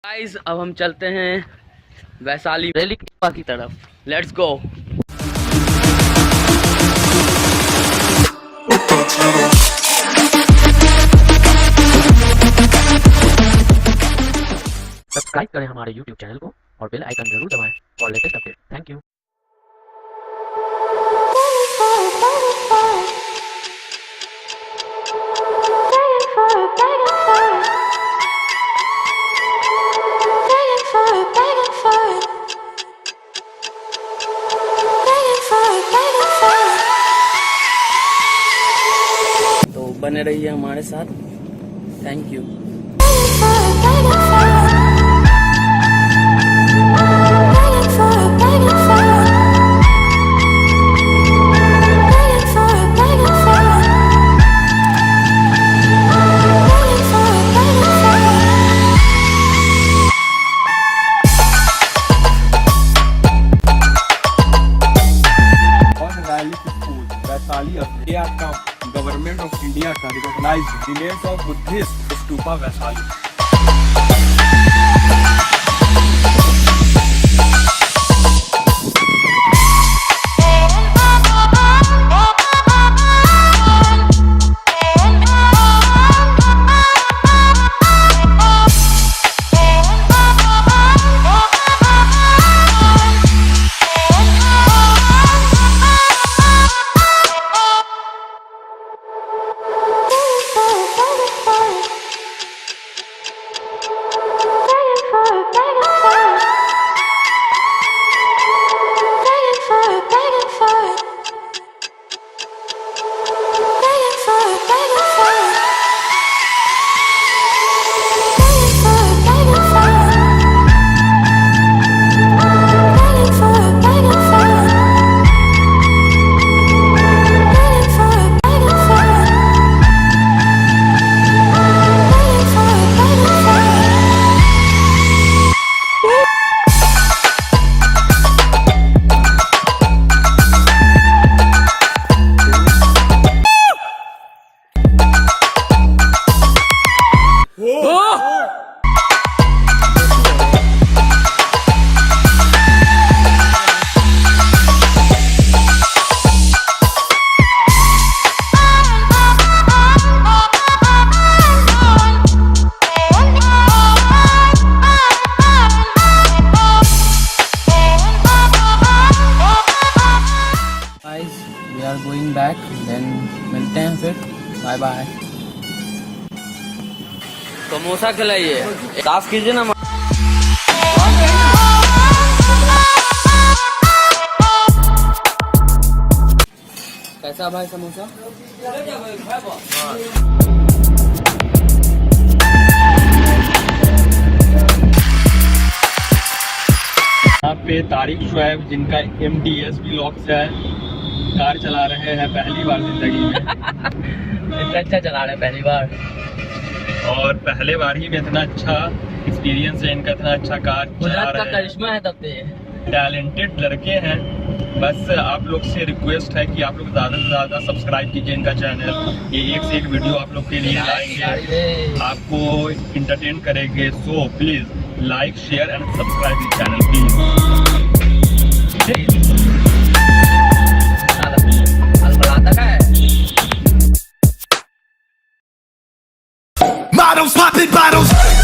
Guys अब हम चलते हैं वैशाली रेलिक स्टूपा की तरफ। Let's go. सब्सक्राइब करें हमारे YouTube चैनल को और बेल आइकन जरूर दबाएं और लेटेस्ट अपडेट। Thank you. तो बने रहिए हमारे साथ। Thank you. वैशाली इंडिया का गवर्नमेंट ऑफ इंडिया का recognised village of Buddhist stupa Vaishali. We are going back, then मिलते हैं फिर। Bye bye. समोसा खिलाइए, साफ कीजिए ना। कैसा भाई समोसा? यहाँ पे तारिक शुएब जिनका MTS ब्लॉग्स है, कार चला रहे हैं पहली बार जिंदगी में। इतना अच्छा चला रहे हैं पहली बार, और पहले बार ही में इतना अच्छा एक्सपीरियंस है इनका, इतना अच्छा कार चला रहे हैं। करिश्मा है तब से। टैलेंटेड लड़के हैं। बस आप लोग से रिक्वेस्ट है कि आप लोग ज़्यादा से ज़्यादा सब्सक्राइब कीजिए इनका चैनल। ये एक से एक वीडियो आप लोग के लिए लाएंगे, आपको इंटरटेन करेंगे। So please like share and subscribe this channel please. Models popping bottles.